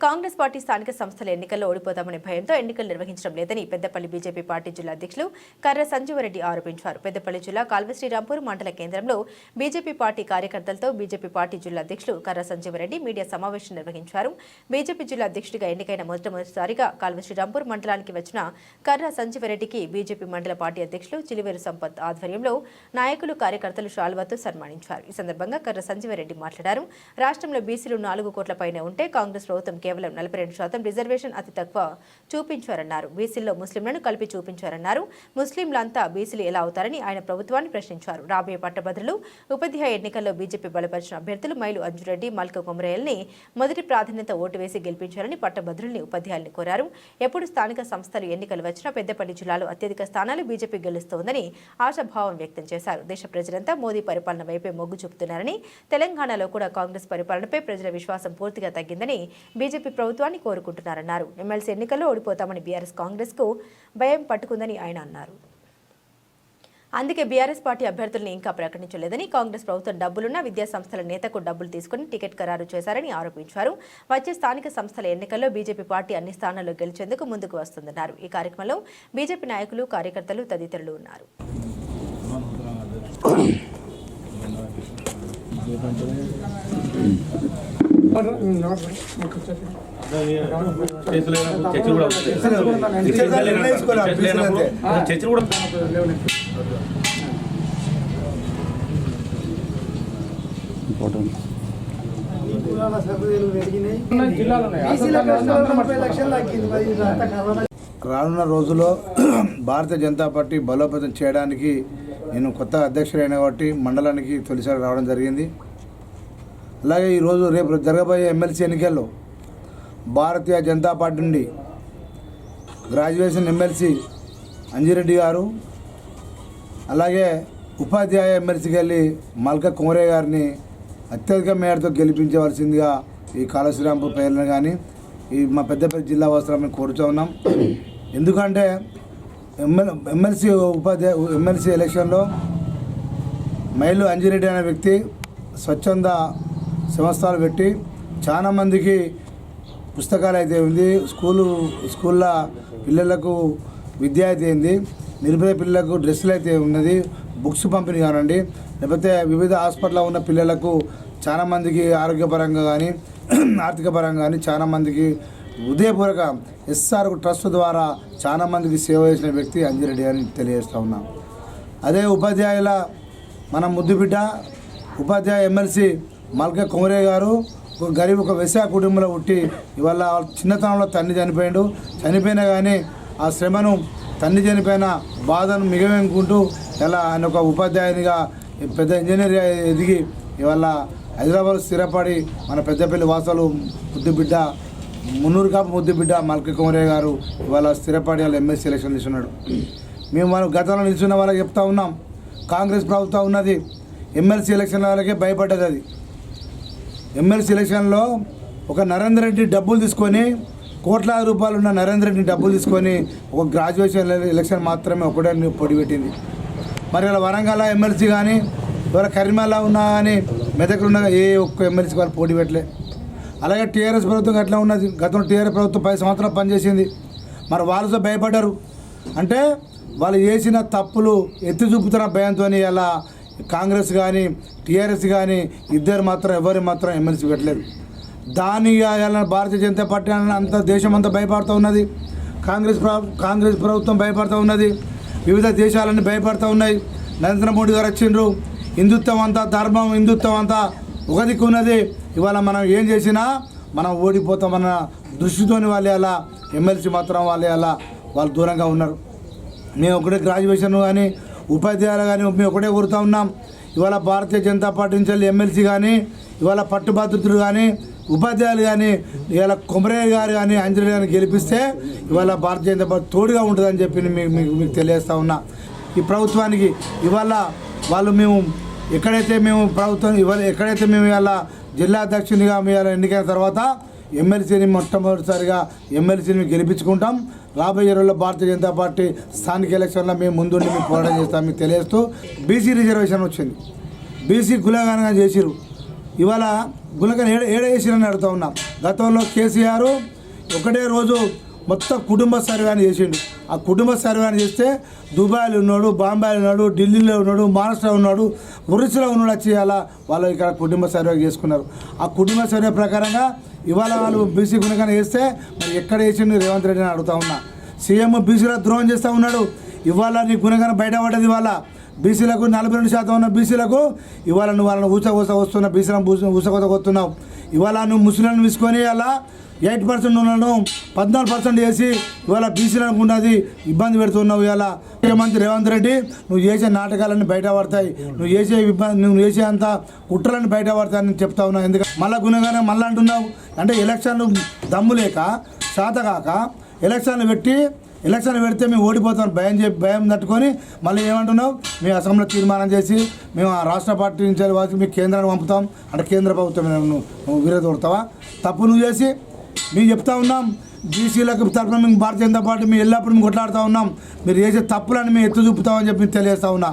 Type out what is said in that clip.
Congress party స్థానిక సంస్థల ఎన్నికల్లో ఓడిపోతామనే భయంతో ఎన్నికలు నిర్వహించడం లేదని పెద్దపల్లి బీజేపీ పార్టీ జిల్లా అధ్యక్షులు కర్ర సంజీవరెడ్డి ఆరోపించారు. పెద్దపల్లి జిల్లా కాల్వశ్రీరాంపూర్ మండల కేంద్రంలో బీజేపీ పార్టీ కార్యకర్తలతో బీజేపీ పార్టీ జిల్లా అధ్యక్షులు కర్ర సంజీవరెడ్డి మీడియా సమావేశం నిర్వహించారు. బీజేపీ జిల్లా అధ్యక్షుడిగా ఎన్నికైన మొదటిసారిగా కాల్వశ్రీరాంపూర్ మండలానికి వచ్చిన కర్ర సంజీవరెడ్డికి బీజేపీ మండల పార్టీ అధ్యక్షులు చిలివేరు సంపత్ ఆధ్వర్యంలో నాయకులు కార్యకర్తలు శాల్వాతో సన్మానించారు. ఈ సందర్భంగా కర్ర సంజీవరెడ్డి మాట్లాడారు. రాష్ట్రంలో బీసీలు 4 కోట్ల పైన ఉంటే కాంగ్రెస్ ప్రభుత్వం కేవలం 42% రిజర్వేషన్ అతి తక్కువ చూపించారన్నారు. బీసీల్లో ముస్లింలను కలిపి చూపించారన్నారు. ముస్లింలంతా బీసీలు ఎలా అవుతారని ఆయన ప్రభుత్వాన్ని ప్రశ్నించారు. రాబోయే పట్టభద్రులు ఉపాధ్యాయ ఎన్నికల్లో బీజేపీ బలపరిచిన అభ్యర్థులు మైలు అంజురెడ్డి, మల్క కొమరయ్యల్ని మొదటి ప్రాధాన్యత ఓటు వేసి గెలిపించాలని పట్టభద్రుల్ని ఉపాధ్యాయుల్ని కోరారు. ఎప్పుడు స్థానిక సంస్థలు ఎన్నికలు వచ్చినా పెద్దపల్లి జిల్లాలో అత్యధిక స్థానాలు బీజేపీ గెలుస్తోందని ఆశాభావం వ్యక్తం చేశారు. దేశ ప్రజలంతా మోదీ పరిపాలన వైపే మొగ్గు చూపుతున్నారని, తెలంగాణలో కూడా కాంగ్రెస్ పరిపాలనపై ప్రజల విశ్వాసం పూర్తిగా తగ్గిందని బీజేపీ ప్రభుత్వాన్ని కోరుకుంటున్నారన్నారు. ఎమ్మెల్సీ ఎన్నికల్లో ఓడిపోతామని బీఆర్ఎస్ కాంగ్రెస్ కు భయం పట్టుకుందని ఆయన అన్నారు. అందుకే బీఆర్ఎస్ పార్టీ అభ్యర్థులను ఇంకా ప్రకటించలేదని, కాంగ్రెస్ ప్రభుత్వం డబ్బులున్న విద్యా సంస్థల నేతకు డబ్బులు తీసుకుని టికెట్ ఖరారు చేశారని ఆరోపించారు. వచ్చే స్థానిక సంస్థల ఎన్నికల్లో బీజేపీ పార్టీ అన్ని స్థానాల్లో గెలిచేందుకు ముందుకు వస్తుందన్నారు. ఈ కార్యక్రమంలో బీజేపీ నాయకులు, కార్యకర్తలు తదితరులు ఉన్నారు. రానున్న రోజుల్లో భారతీయ జనతా పార్టీ బలోపేతం చేయడానికి నేను కొత్త అధ్యక్షుడైన కాబట్టి మండలానికి తొలిసారి రావడం జరిగింది. అలాగే ఈరోజు రేపు జరగబోయే ఎమ్మెల్సీ ఎన్నికల్లో భారతీయ జనతా పార్టీ నుండి గ్రాడ్యుయేషన్ ఎమ్మెల్సీ అంజిరెడ్డి గారు, అలాగే ఉపాధ్యాయ ఎమ్మెల్సీకి వెళ్ళి మల్క కొమరయ్య గారిని అత్యధిక మేరతో గెలిపించవలసిందిగా ఈ కాళశ్రీరాంపూర్ పేర్లను కానీ ఈ మా పెద్దపల్లి జిల్లా అవసరాన్ని కోరుతూ ఉన్నాం. ఎందుకంటే ఎమ్మెల్సీ ఎలక్షన్లో మైలు అంజిరెడ్డి అనే వ్యక్తి స్వచ్ఛంద సంస్థలు పెట్టి చాలామందికి పుస్తకాలు అయితే ఉంది, స్కూళ్ళ పిల్లలకు విద్య అయితే ఉంది, నిర్భయ పిల్లలకు డ్రెస్సులు అయితే ఉన్నది, బుక్స్ పంపిణీ కానండి, లేకపోతే వివిధ హాస్పిటల్లో ఉన్న పిల్లలకు చాలామందికి ఆరోగ్యపరంగా కానీ ఆర్థిక పరంగా కానీ చాలామందికి ఉదయపూర్వక ఎస్ఆర్ ట్రస్ట్ ద్వారా చాలామందికి సేవ చేసిన వ్యక్తి అంజిరెడ్డి అని తెలియజేస్తూ ఉన్నాం. అదే ఉపాధ్యాయుల మన ముద్దుబిడ్డ ఉపాధ్యాయ ఎమ్మెల్సీ మల్క కొమరయ్య గారు ఒక వెసా కుటుంబంలో పుట్టి ఇవాళ చిన్నతనంలో తండ్రి చనిపోయినా కానీ ఆ శ్రమను తండ్రి చనిపోయిన బాధను మిగవేనుకుంటూ ఇలా ఆయన ఒక ఉపాధ్యాయునిగా పెద్ద ఇంజనీర్ ఎదిగి ఇవాళ హైదరాబాద్ స్థిరపడి మన పెద్దపల్లి వాసాలు ముద్దుబిడ్డ మున్నూరు కాపు ముద్దుబిడ్డ మల్క కొమరయ్య గారు ఇవాళ స్థిరపడి వాళ్ళ ఎమ్మెల్సీ ఎలక్షన్ నిలుచున్నాడు. మేము మనం గతంలో నిల్చున్న వాళ్ళకి చెప్తా ఉన్నాం, కాంగ్రెస్ ప్రభుత్వం ఉన్నది ఎమ్మెల్సీ ఎలక్షన్ వాళ్ళకే భయపడ్డది. అది ఎమ్మెల్సీ ఎలక్షన్లో ఒక నరేంద్ర రెడ్డి డబ్బులు తీసుకొని కోట్లాది రూపాయలు ఉన్న నరేంద్ర రెడ్డి డబ్బులు తీసుకొని ఒక గ్రాడ్యుయేషన్ ఎలక్షన్ మాత్రమే ఒకటే పొడి పెట్టింది. మరి ఇలా వరంగల్ ఎమ్మెల్సీ కానీ ఇవాళ కరీంనగర్లో ఉన్నా కానీ మెదక్లో ఉన్న ఏ ఒక్క ఎమ్మెల్సీ వాళ్ళు పోటీ పెట్టలే. అలాగే టీఆర్ఎస్ ప్రభుత్వం అట్లా ఉన్నది. గతంలో టీఆర్ఎస్ ప్రభుత్వం 10 సంవత్సరాలు పనిచేసింది. మరి వాళ్ళతో భయపడ్డారు అంటే వాళ్ళు చేసిన తప్పులు ఎత్తి చూపుతున్న భయంతో ఇలా కాంగ్రెస్ కానీ టీఆర్ఎస్ కానీ ఎవరు మాత్రం ఎమ్మెల్సీ పెట్టలేదు. దానిగా భారతీయ జనతా పార్టీ అంతా దేశం అంతా భయపడుతూ ఉన్నది. కాంగ్రెస్ ప్రభుత్వం భయపడుతూ ఉన్నది. వివిధ దేశాలన్నీ భయపడుతూ ఉన్నాయి. నరేంద్ర మోడీ గారు వచ్చిండ్రు. హిందుత్వం అంతా ధర్మం, హిందుత్వం అంతా ఒక దిక్కు ఉన్నది. ఇవాళ మనం ఏం చేసినా మనం ఓడిపోతామన్న దృష్టితోని వాళ్ళు అలా ఎమ్మెల్సీ మాత్రం వాళ్ళు దూరంగా ఉన్నారు. మేము ఒకటే గ్రాడ్యుయేషన్ కానీ ఉపాధ్యాయులు కానీ మేము ఒకటే కోరుతూ ఉన్నాం. ఇవాళ భారతీయ జనతా పార్టీ నుంచి ఎమ్మెల్సీ కానీ ఇవాళ పట్టుభద్రులు కానీ ఉపాధ్యాయులు కానీ ఇవాళ కొమరయ్య గారు కానీ అంజలి గారిని గెలిపిస్తే ఇవాళ భారతీయ జనతా పార్టీ తోడుగా ఉంటుందని చెప్పి మీకు తెలియజేస్తూ ఉన్నా. ఈ ప్రభుత్వానికి ఇవాళ వాళ్ళు మేము ఎక్కడైతే మేము ఇవాళ జిల్లా అధ్యక్షునిగా మేము ఎన్నికైన తర్వాత ఎమ్మెల్సీని మొట్టమొదటిసారిగా ఎమ్మెల్సీని గెలిపించుకుంటాం. రాబోయే రోజుల్లో భారతీయ జనతా పార్టీ స్థానిక ఎలక్షన్లో మేము ముందుండి మేము పోరాటం చేస్తాం. మీకు తెలియజేస్తూ బీసీ రిజర్వేషన్ వచ్చింది, బీసీ కులగానంగా చేసిరు. ఇవాళ గుణకం ఏడ వేసిరని అడుగుతా ఉన్నా. గతంలో కేసీఆర్ ఒకటే రోజు మొత్తం కుటుంబ సర్వే అని చేసిండు. ఆ కుటుంబ సర్వే అని చేస్తే దుబాయ్లో ఉన్నాడు, బాంబేలో ఉన్నాడు, ఢిల్లీలో ఉన్నాడు, మహారాష్ట్రలో ఉన్నాడు, ఒరిస్సాలో ఉన్నాడు వచ్చి అలా వాళ్ళు ఇక్కడ కుటుంబ సర్వే చేసుకున్నారు. ఆ కుటుంబ సర్వే ప్రకారంగా ఇవాళ వాళ్ళు బీసీ గుణకాన్ని వేస్తే మరి ఎక్కడ వేసిండు రేవంత్ రెడ్డి అని అడుగుతా ఉన్నా. సీఎం బీసీలో ద్రోహం చేస్తూ ఉన్నాడు. ఇవాళ నీ గుణగానం బయటపడ్డది. ఇవాళ బీసీలకు 42% ఉన్న బీసీలకు ఇవాళ నువ్వు వాళ్ళని వస్తున్న బీసీలను ఊసకోత కొస్తున్నావు. ఇవాళ నువ్వు ముస్లింలను తీసుకొని అలా 8% ఉన్నాను 14% చేసి ఇవాళ బీసీలకు ఉన్నది ఇబ్బంది పెడుతున్నావు. ఇవాళ ముఖ్యమంత్రి రేవంత్ రెడ్డి నువ్వు చేసే నాటకాలన్నీ బయటపడతాయి, నువ్వు చేసే అంత కుట్రలన్నీ బయటపడతాయని చెప్తా ఉన్నావు. ఎందుకంటే మళ్ళీ గుణగానే మళ్ళీ అంటున్నావు అంటే ఎలక్షన్లు దమ్ము లేక శాతగాక ఎలక్షన్లు పెడితే మేము ఓడిపోతాం భయం తట్టుకొని మళ్ళీ ఏమంటున్నావు, మేము అసెంబ్లీలో తీర్మానం చేసి మేము ఆ రాష్ట్ర పార్టీ నుంచి వాళ్ళకి మీకు కేంద్రాన్ని పంపుతాం అంటే కేంద్ర ప్రభుత్వం నువ్వు విరోధపడతావా? తప్పు నువ్వు చేసి మేము చెప్తా ఉన్నాం. బీసీలకు తరఫున మేము భారతీయ జనతా పార్టీ మేము ఎల్లప్పుడూ మేము కొట్లాడుతూ ఉన్నాం. మీరు చేసే తప్పులని మేము ఎత్తు చూపుతామని చెప్పి తెలియజేస్తా ఉన్నా.